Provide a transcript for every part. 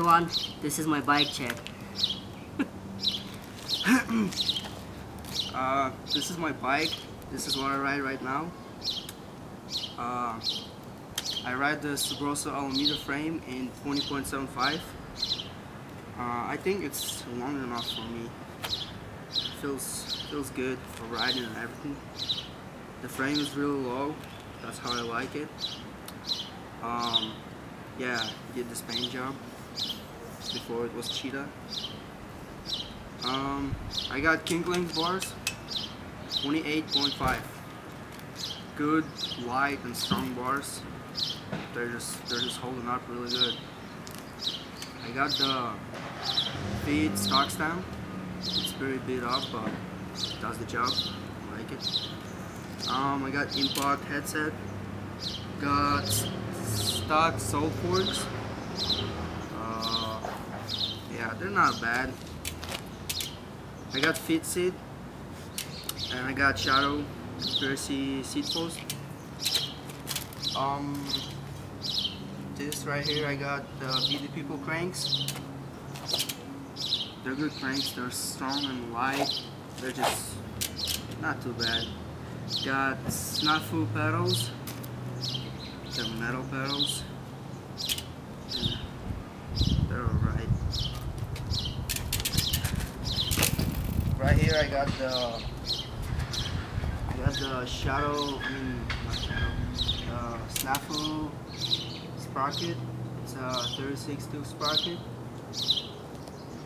everyone, this is my bike check. This is my bike. This is what I ride right now. I ride the Subrosa Alameda frame in 20.75. I think it's long enough for me. Feels good for riding and everything. The frame is really low. That's how I like it. Yeah, did this paint job before it was Cheetah. I got King Length bars, 28.5. Good, light and strong bars. They're just holding up really good. I got the feed stock stem. It's very beat up, but it does the job. I like it. I got Impact headset. Got stock sole forks. Yeah, they're not bad. I got Fit seat, and I got Shadow Conspiracy seat post. This right here, I got the Beat the People cranks. They're good cranks. They're strong and light. They're just not too bad. Got Snafu pedals. The metal pedals. Yeah, they're alright. Right here I got the Shadow, Snafu sprocket. It's a 36 tooth sprocket.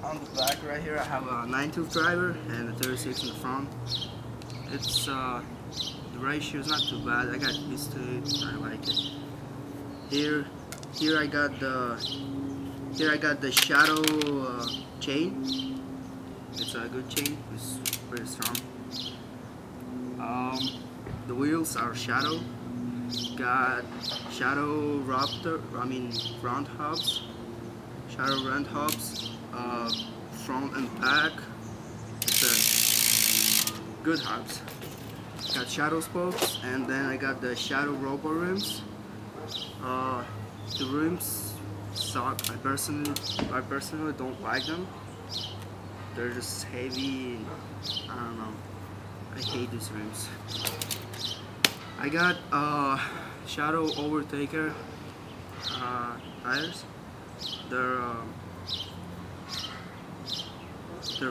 On the back right here I have a 9 tooth driver and a 36 in the front. It's the ratio is not too bad. I got used to it. I like it. Here I got the Shadow chain. It's a good chain. It's pretty strong. The wheels are Shadow. Got Shadow round hubs. Shadow round hubs. Front and back. It's a good hubs. Got Shadow spokes, and then I got the Shadow rubber rims. The rims suck. I personally don't like them. They're just heavy. I don't know. I hate these rims. I got Shadow Overtaker tires. They're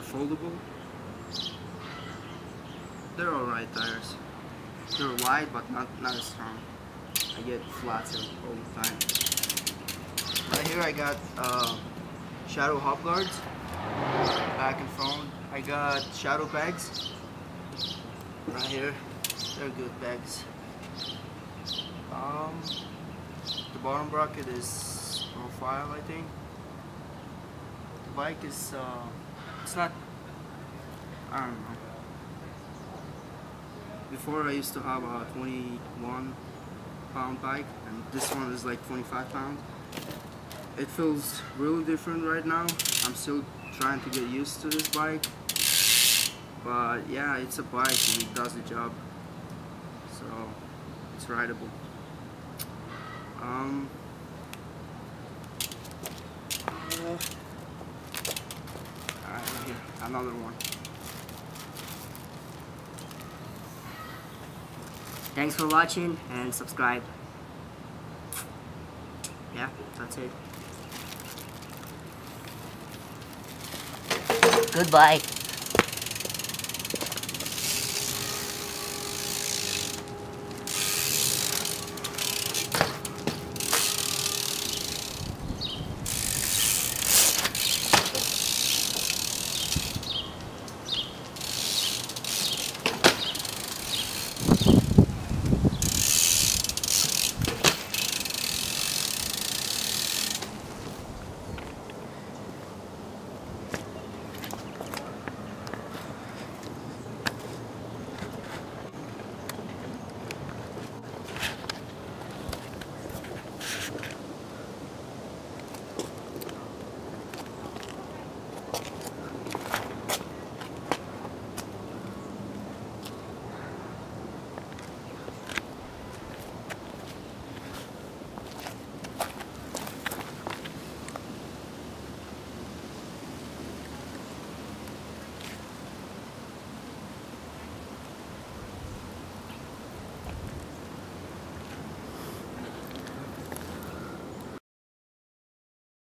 foldable. They're alright tires. They're light but not as strong. I get flats all the time. Right here I got Shadow hop guards, back and front. I got Shadow bags. Right here, they're good bags. The bottom bracket is profile, I think. The bike is it's not. I don't know. Before I used to have a 21-pound bike, and this one is like 25 pounds. It feels really different right now. I'm still trying to get used to this bike, but yeah, it's a bike and it does the job, so it's rideable. Right here, another one. Thanks for watching and subscribe. Yeah, that's it. Goodbye.